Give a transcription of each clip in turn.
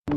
The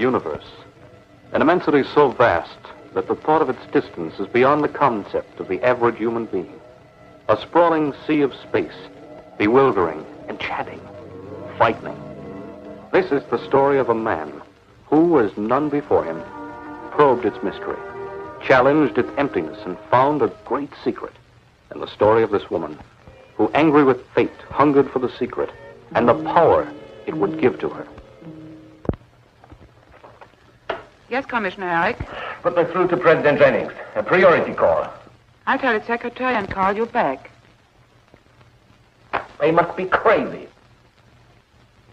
universe, an immensity so vast that the thought of its distance is beyond the concept of the average human being. A sprawling sea of space, bewildering, enchanting, frightening. This is the story of a man who, as none before him, probed its mystery, challenged its emptiness, and found a great secret. And the story of this woman who, angry with fate, hungered for the secret and the power it would give to her. Yes, Commissioner Herrick. Put me through to President Jennings. A priority call. I'll tell its secretary and call you back. They must be crazy.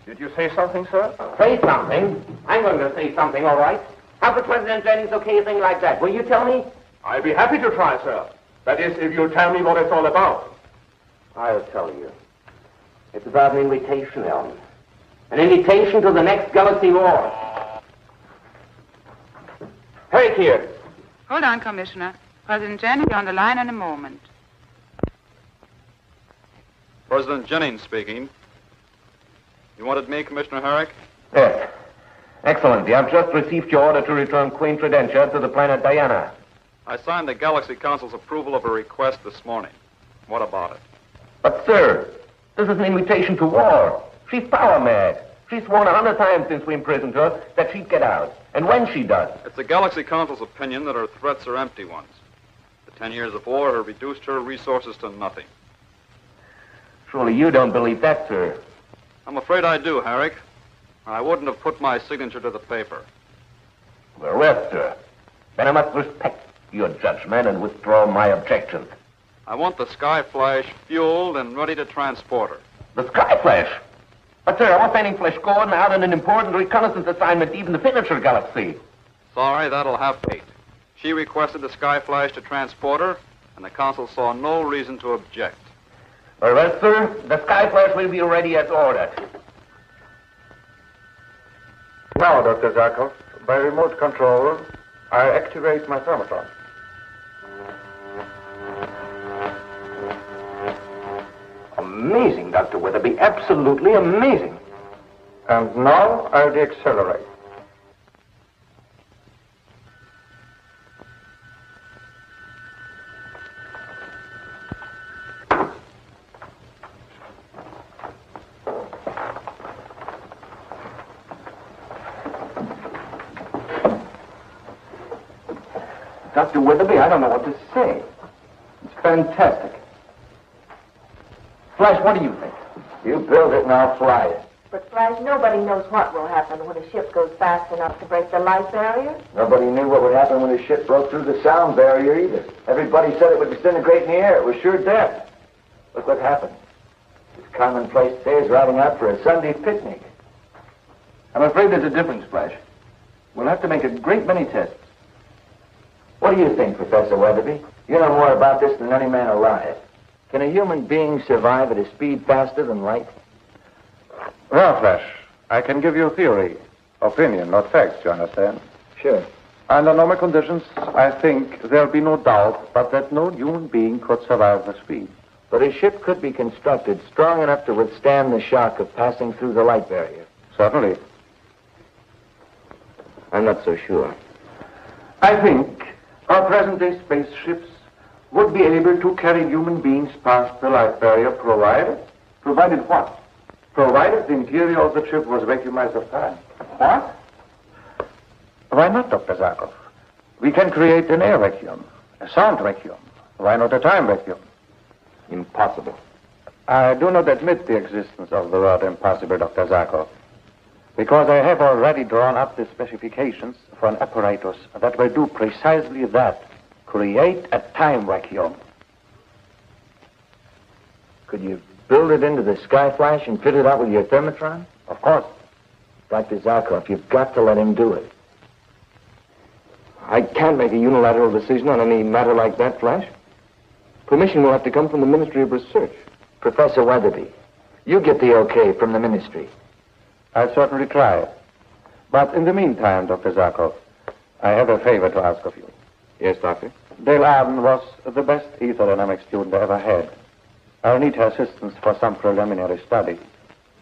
Did you say something, sir? Say something? I'm going to say something, all right. How could President Jennings okay a thing like that? Will you tell me? I'll be happy to try, sir. That is, if you'll tell me what it's all about. I'll tell you. It's about an invitation, Elm. An invitation to the next galaxy war. Herrick here. Hold on, Commissioner. President Jennings on the line in a moment. President Jennings speaking. You wanted me, Commissioner Herrick? Yes. Excellent. I've just received your order to return Queen Tridentia to the planet Diana. I signed the Galaxy Council's approval of a request this morning. What about it? But, sir, this is an invitation to war. She's power mad. She's sworn 100 times since we imprisoned her that she'd get out. And when she does... It's the Galaxy Council's opinion that her threats are empty ones. The 10 years of war have reduced her resources to nothing. Surely you don't believe that, sir. I'm afraid I do, Herrick. I wouldn't have put my signature to the paper. Very well, sir. Then I must respect your judgment and withdraw my objections. I want the Skyflash fueled and ready to transport her. The Skyflash? But, sir, our Fanning Flash Gordon out on an important reconnaissance assignment, even the Finisher Galaxy. Sorry, that'll have to wait. She requested the Skyflash to transport her, and the Council saw no reason to object. Very well, sir. The Skyflash will be ready as ordered. Now, Dr. Zarkov, by remote control, I activate my thermotron. Amazing, Dr. Weatherby. Absolutely amazing. And now I'll deaccelerate. Dr. Weatherby, I don't know what to say. It's fantastic. Flash, what do you think? You build it and I'll fly it. But, Flash, nobody knows what will happen when a ship goes fast enough to break the light barrier. Nobody knew what would happen when a ship broke through the sound barrier either. Everybody said it would disintegrate in the air. It was sure death. Look what happened. This commonplace day is riding out for a Sunday picnic. I'm afraid there's a difference, Flash. We'll have to make a great many tests. What do you think, Professor Weatherby? You know more about this than any man alive. Can a human being survive at a speed faster than light? Well, Flash, I can give you a theory. Opinion, not facts, you understand? Sure. Under normal conditions, I think there'll be no doubt but that no human being could survive the speed. But a ship could be constructed strong enough to withstand the shock of passing through the light barrier. Certainly. I'm not so sure. I think our present-day spaceships would be able to carry human beings past the light barrier, provided what? Provided the interior of the ship was vacuumized of time. What? Why not, Dr. Zarkov? We can create an air vacuum, a sound vacuum. Why not a time vacuum? Impossible. I do not admit the existence of the word impossible, Dr. Zarkov. Because I have already drawn up the specifications for an apparatus that will do precisely that. Create a time vacuum. Could you build it into the Skyflash and fit it out with your thermotron? Of course. Dr. Zarkov, you've got to let him do it. I can't make a unilateral decision on any matter like that, Flash. Permission will have to come from the Ministry of Research. Professor Weatherby, you get the okay from the ministry. I'll certainly try. But in the meantime, Dr. Zarkov, I have a favor to ask of you. Yes, Doctor? Dale Arden was the best ethodynamic student I ever had. I'll need her assistance for some preliminary study.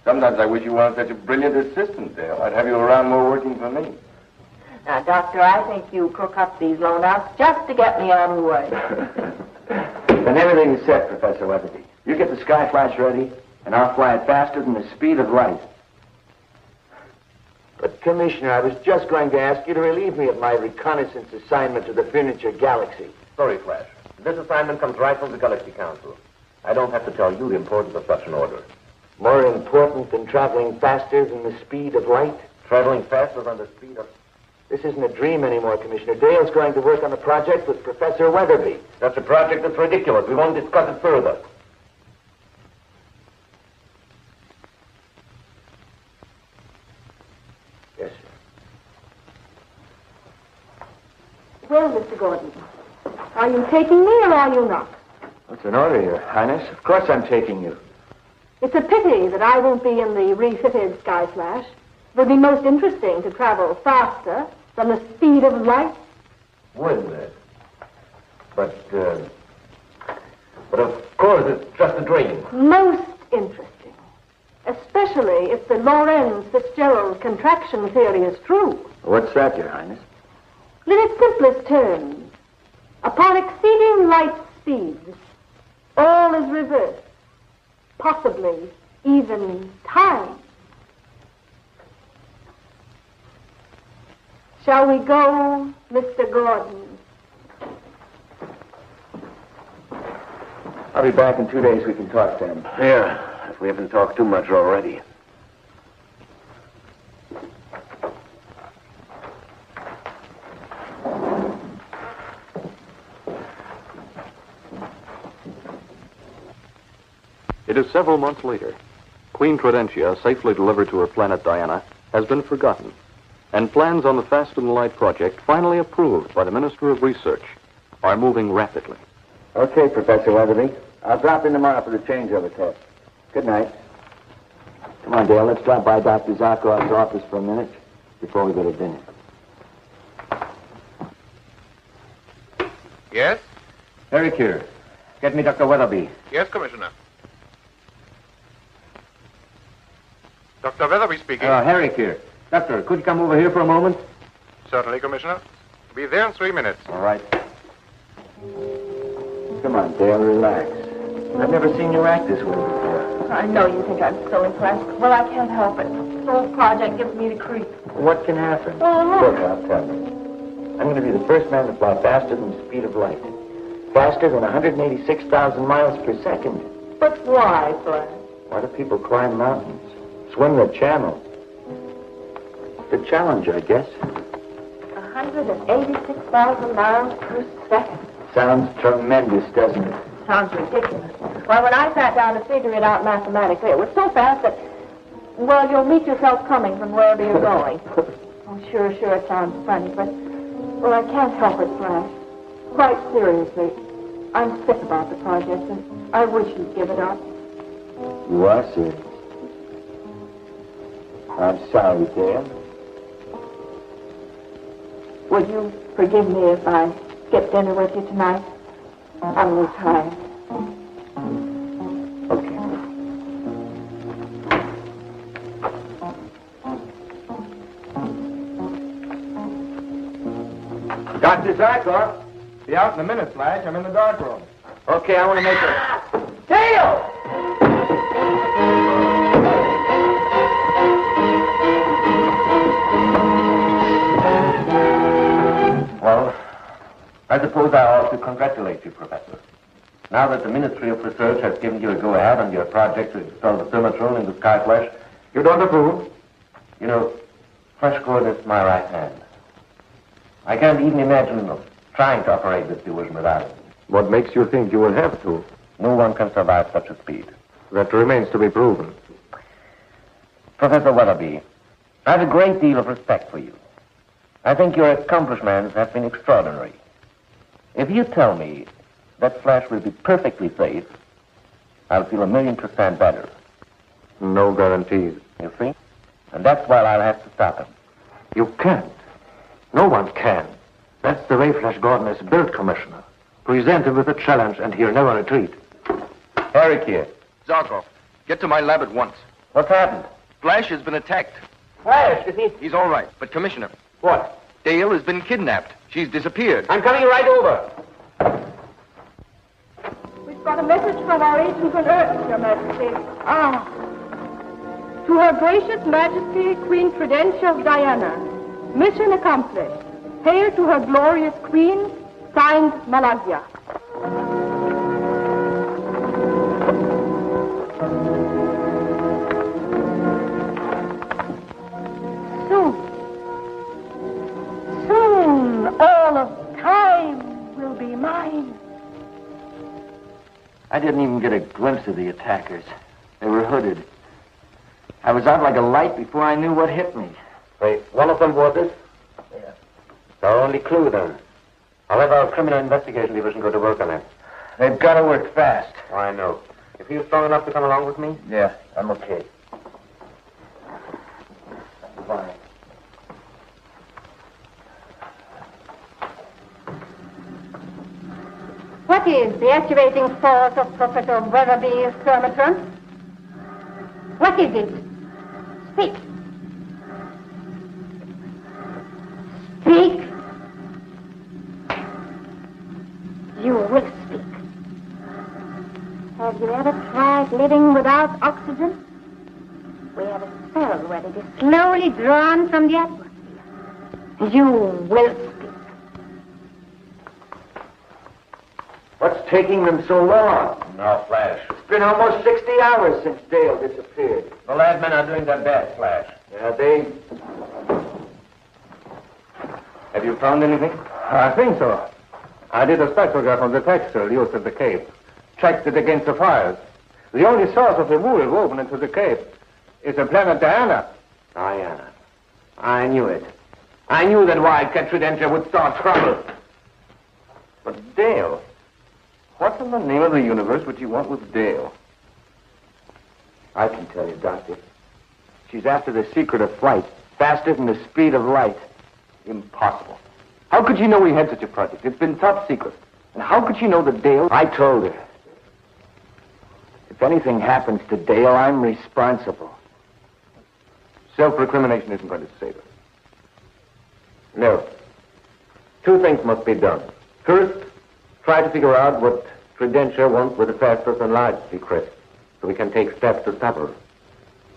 Sometimes I wish you weren't such a brilliant assistant, Dale. I'd have you around more working for me. Now, Doctor, I think you cook up these loan-outs just to get me out of the way. Then everything is set, Professor Weatherby. You get the Skyflash ready, and I'll fly it faster than the speed of light. But, Commissioner, I was just going to ask you to relieve me of my reconnaissance assignment to the Furniture Galaxy. Sorry, Flash. This assignment comes right from the Galaxy Council. I don't have to tell you the importance of such an order. More important than traveling faster than the speed of light? Traveling faster than the speed of... This isn't a dream anymore, Commissioner. Dale's going to work on a project with Professor Weatherby. That's a project that's ridiculous. We won't discuss it further. Yes, sir. Well, Mr. Gordon, are you taking me or are you not? What's an order, Your Highness? Of course I'm taking you. It's a pity that I won't be in the refitted Skyflash. It would be most interesting to travel faster than the speed of light. Wouldn't it? But of course it's just a dream. Most interesting. Especially if the Lorentz-Fitzgerald contraction theory is true. What's that, Your Highness? In its simplest terms, upon exceeding light speeds, all is reversed. Possibly even time. Shall we go, Mr. Gordon? I'll be back in 2 days. We can talk then. Yeah, if we haven't talked too much already. It is several months later. Queen Tridentia, safely delivered to her planet Diana, has been forgotten, and plans on the Faster Than Light project, finally approved by the Minister of Research, are moving rapidly. Okay, Professor Weatherby. I'll drop in tomorrow for the changeover test. Good night. Come on, Dale. Let's drop by Dr. Zarkov's office for a minute before we go to dinner. Yes? Eric here. Get me Dr. Weatherby. Yes, Commissioner. Dr. Weatherby speaking. Herrick here. Doctor, could you come over here for a moment? Certainly, Commissioner. Be there in 3 minutes. All right. Come on, Dale. Relax. I've never seen you act this way before. I know you think I'm so impressed. Well, I can't help it. This whole project gives me the creep. What can happen? Oh, Look, I'll tell you. I'm going to be the first man to fly faster than the speed of light. Faster than 186,000 miles per second. but why, Flash? Why do people climb mountains? Swim the channel? The challenge, I guess. 186,000 miles per second. Sounds tremendous, doesn't it? Sounds ridiculous. Why, when I sat down to figure it out mathematically, it was so fast that, well, you'll meet yourself coming from wherever you're going. Oh, sure, it sounds funny, but, well, I can't help it, Flash. Quite seriously, I'm sick about the project, and I wish you'd give it up. You are serious. I'm sorry, Dale. Would you forgive me if I skip dinner with you tonight? I'm retired. Okay. Dr. Zarkov, be out in a minute, Flash. I'm in the dark room. Okay, I want to make a... Dale! Well, I suppose I ought to congratulate you, Professor. Now that the Ministry of Research has given you a go-ahead on your project to install the thermotron in the Skyflash, you don't approve? You know, Flash Gordon is my right hand. I can't even imagine trying to operate this division without it. What makes you think you will have to? No one can survive such a speed. That remains to be proven. Professor Weatherby, I have a great deal of respect for you. I think your accomplishments have been extraordinary. If you tell me that Flash will be perfectly safe, I'll feel 1,000,000% better. No guarantees. You see? And that's why I'll have to stop him. You can't. No one can. That's the way Flash Gordon is built, Commissioner. Present him with a challenge, and he'll never retreat. Eric here. Zarkov, get to my lab at once. What's happened? Flash has been attacked. Flash, is he? He's all right, but Commissioner, What? Dale has been kidnapped. She's disappeared. I'm coming right over. We've got a message from our agent on Earth, Your Majesty. To Her Gracious Majesty, Queen Prudential Diana. Mission accomplished. Hail to Her Glorious Queen, signed Malaysia. Soon, all of time will be mine. I didn't even get a glimpse of the attackers. They were hooded. I was out like a light before I knew what hit me. Wait, one of them was it? Yeah. It's our only clue, then. I'll have our criminal investigation division go to work on it. They've got to work fast. I know. You feel strong enough to come along with me? Yeah, I'm okay. Goodbye. What is the activating force of Professor Weatherby's thermatron? What is it? Speak. Speak. You will speak. Have you ever tried living without oxygen? We have a cell where it is slowly drawn from the atmosphere. You will speak. What's taking them so long? No, Flash. It's been almost 60 hours since Dale disappeared. The lab men are doing their best, Flash. Yeah, they... Have you found anything? I think so. I did a spectrograph on the textile used at the Cape. Checked it against the fires. The only source of the wool woven into the Cape is the planet Diana. Diana. I knew it. I knew that Wildcat Tridentia would start trouble. But Dale... What's in the name of the universe would you want with Dale? I can tell you, Doctor. She's after the secret of flight, faster than the speed of light. Impossible. How could she know we had such a project? It's been top secret. And how could she know that Dale... I told her. If anything happens to Dale, I'm responsible. Self-recrimination isn't going to save her. No. Two things must be done. First, try to figure out what Tridentia wants with the fast-than-light secret, so we can take steps to stop her.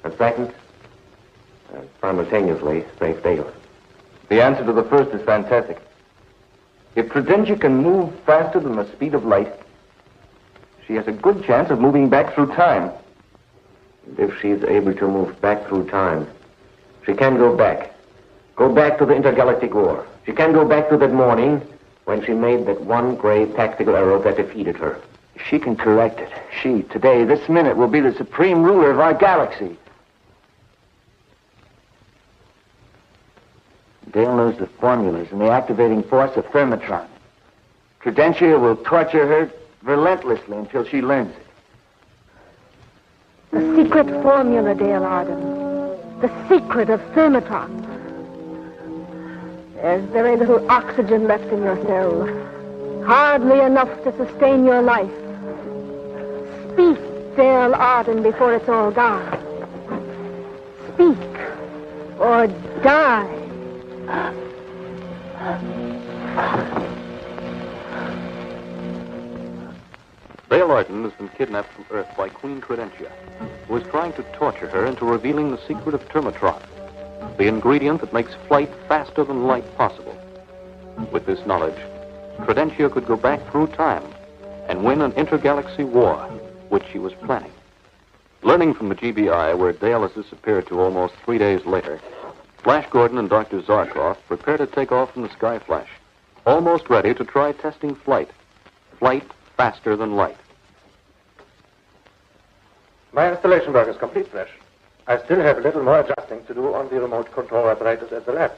And second, simultaneously, save Dale. The answer to the first is fantastic. If Tridentia can move faster than the speed of light, she has a good chance of moving back through time. And if she's able to move back through time, she can go back. Go back to the intergalactic war. She can go back to that morning when she made that one grave tactical error that defeated her. She can correct it. She, today, this minute, will be the supreme ruler of our galaxy. Dale knows the formulas and the activating force of Thermatron. Tridentia will torture her relentlessly until she learns it. The secret formula, Dale Arden. The secret of Thermatron. There's very little oxygen left in your cell. Hardly enough to sustain your life. Speak, Dale Arden, before it's all gone. Speak, or die. Dale Arden has been kidnapped from Earth by Queen Tridentia, who is trying to torture her into revealing the secret of Thermatron, the ingredient that makes flight faster than light possible. With this knowledge, Tridentia could go back through time and win an intergalaxy war, which she was planning. Learning from the GBI where Dale has disappeared to almost 3 days later, Flash Gordon and Dr. Zarkov prepare to take off from the Sky Flash, almost ready to try testing flight. Flight faster than light. My installation work is complete, Flash. I still have a little more adjusting to do on the remote control apparatus at the lab.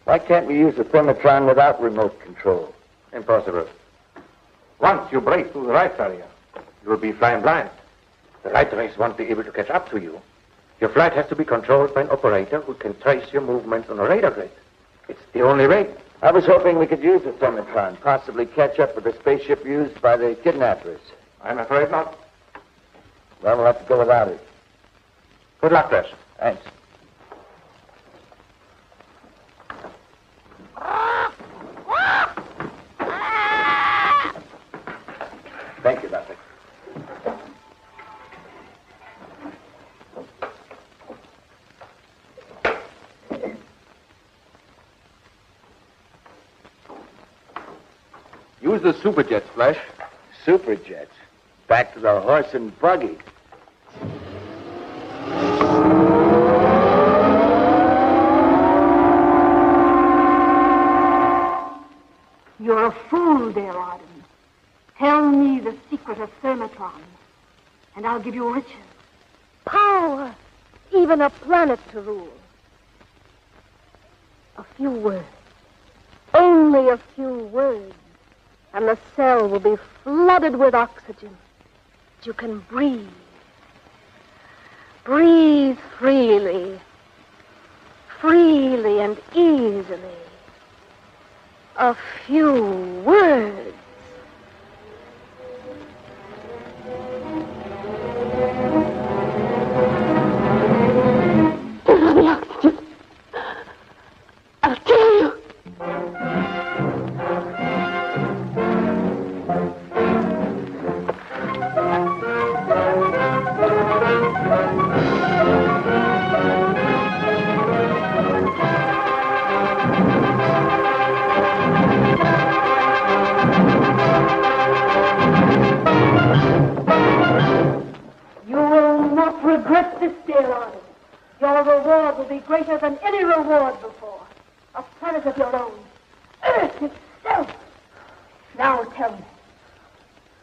Why can't we use the Thermatron without remote control? Impossible. Once you break through the light barrier, you will be flying blind. The light rays won't be able to catch up to you. Your flight has to be controlled by an operator who can trace your movements on a radar grid. It's the only way. I was hoping we could use the Thermatron, possibly catch up with the spaceship used by the kidnappers. I'm afraid not. Well, we'll have to go without it. Good luck, Flash. Thanks. Thank you, Doctor. Use the superjets, Flash. Superjets. Back to the horse and buggy. You're a fool, dear Arden. Tell me the secret of Thermatron, and I'll give you riches, power, even a planet to rule. A few words, only a few words, and the cell will be flooded with oxygen. You can breathe. Breathe freely, freely and easily. A few words. Turn on the oxygen. I'll kill you. Regret this, dear Arden. Your reward will be greater than any reward before. A planet of your own. Earth itself. Now tell me.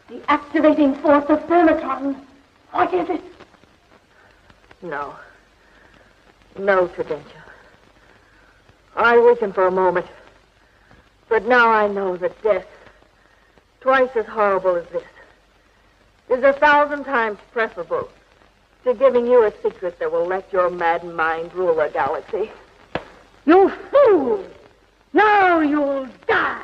The activating force of Thermatron. What is it? No. No, Tridentia. I weakened for a moment. But now I know that death, twice as horrible as this, is 1,000 times preferable to giving you a secret that will let your mad mind rule a galaxy. You fool! Now you'll die!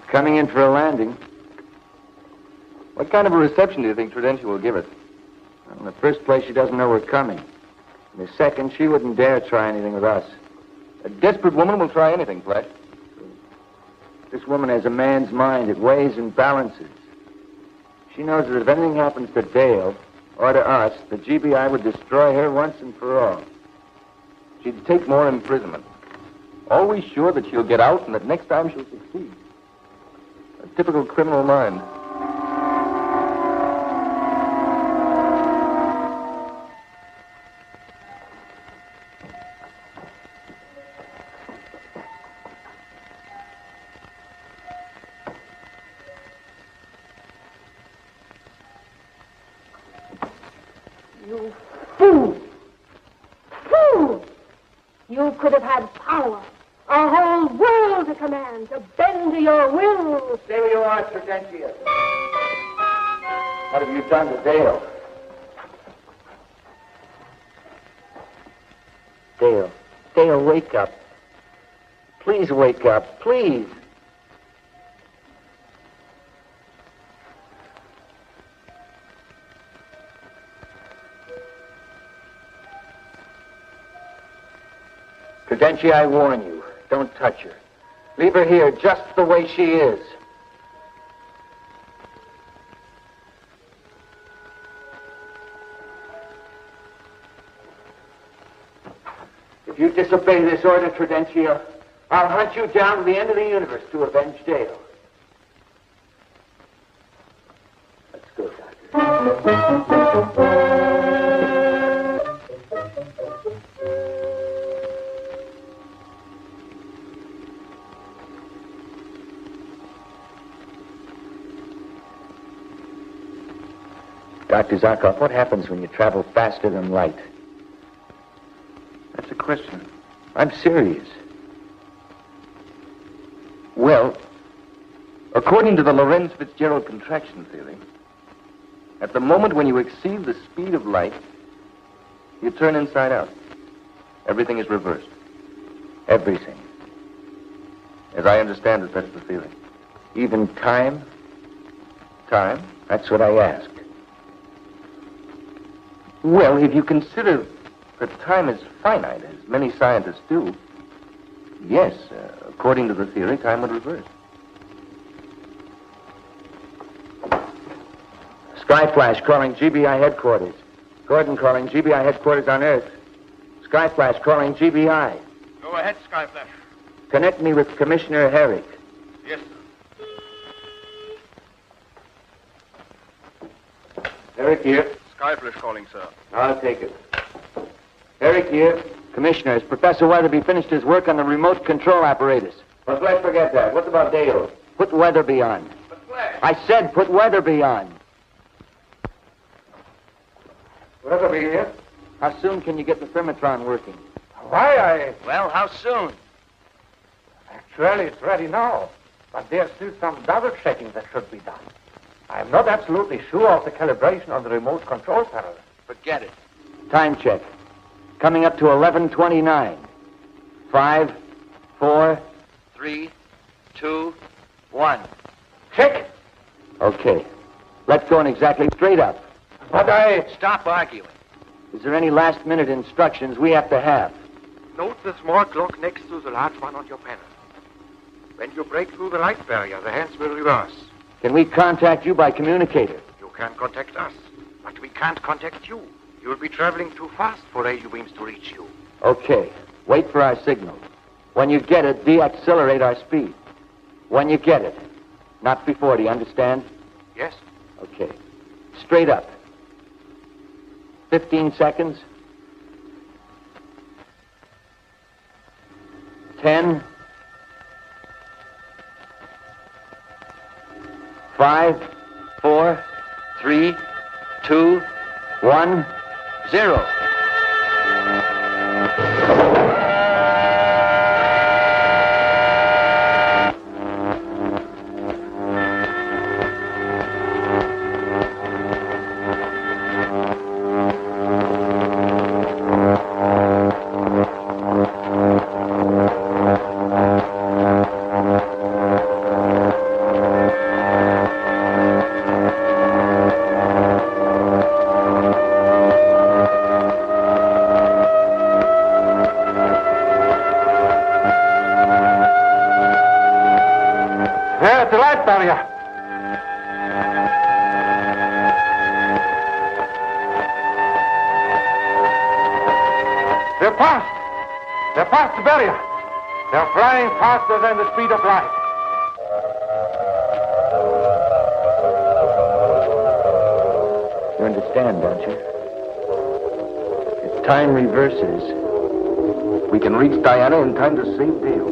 Coming in for a landing. What kind of a reception do you think Tridentia will give us? Well, in the first place, she doesn't know we're coming. In the second, she wouldn't dare try anything with us. A desperate woman will try anything, Flash. This woman has a man's mind. It weighs and balances. She knows that if anything happens to Dale or to us, the GBI would destroy her once and for all. She'd take more imprisonment. Always sure that she'll get out and that next time she'll succeed. A typical criminal mind. You fool! Fool! You could have had power. A whole world to command, to bend to your will. Stay where you are, Tridentia. What have you done to Dale? Dale. Dale, wake up. Please wake up. Please. Tridentia, I warn you. Don't touch her. Leave her here just the way she is. If you disobey this order, Trudencio, I'll hunt you down to the end of the universe to avenge Dale. Let's go, Doctor. Dr. Zarkov, what happens when you travel faster than light? That's a question. I'm serious. Well, According to the Lorentz-Fitzgerald contraction theory, at the moment when you exceed the speed of light, you turn inside out. Everything is reversed. everything. As I understand it, that's the theory. Even time? Time? That's what I asked. Well, if you consider that time is finite, as many scientists do, yes, according to the theory, time would reverse. Skyflash calling GBI headquarters. Gordon calling GBI headquarters on Earth. Skyflash calling GBI. Go ahead, Skyflash. Connect me with Commissioner Herrick. Yes, sir. Herrick here. Skyflash calling, sir. I'll take it. Herrick here. Commissioner, has Professor Weatherby finished his work on the remote control apparatus? Well, let's forget that. What about Dale? Put Weatherby on. But Flash. I said put Weatherby on. Weatherby here. How soon can you get the thermotron working? Why, Well, how soon? Actually, it's ready now. But there's still some double checking that should be done. I'm not absolutely sure of the calibration on the remote control panel. Forget it. Time check. Coming up to 11:29. 5, 4, 3, 2, 1. Check! Okay. Let's go in exactly straight up. But Stop arguing. Is there any last-minute instructions we have to have? Note the small clock next to the large one on your panel. When you break through the light barrier, the hands will reverse. Can we contact you by communicator? You can contact us, but we can't contact you. You'll be traveling too fast for radio beams to reach you. Okay. Wait for our signal. When you get it, deaccelerate our speed. When you get it. Not before, do you understand? Yes? Okay. Straight up. 15 seconds. 10. 5, 4, 3, 2, 1, 0. there's the light barrier. They're past. They're past the barrier. They're flying faster than the speed of light. You understand, don't you? If time reverses, We can reach Diana in time to save Dale.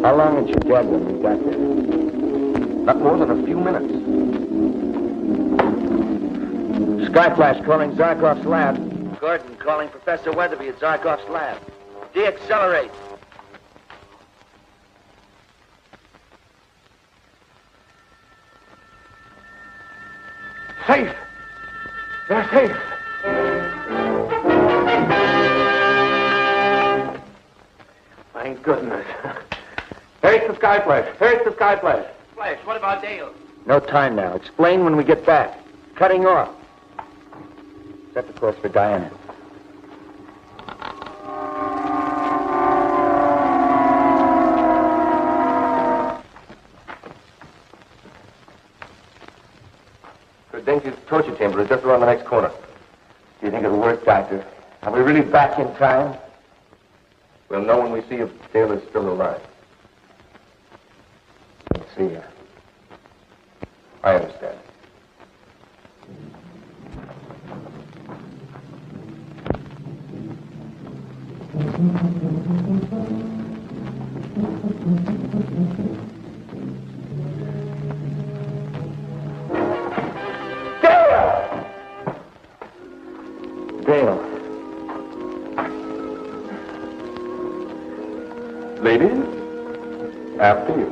how long had you dead when we got there? Not more than a few minutes. Skyflash calling Zarkov's lab. Gordon calling Professor Weatherby at Zarkov's lab. Deaccelerate. Safe. They're safe. Thank goodness. Here's the Sky Flash. Here's the Sky Flash. Flash, what about Dale? No time now. Explain when we get back. Cutting off. Set the course for Diana. Denke's torture chamber is just around the next corner. Do you think it'll work, Doctor? Are we really back in time? We'll know when we see if Dale is still alive. Let's see. I understand. Dale. Ladies, after you.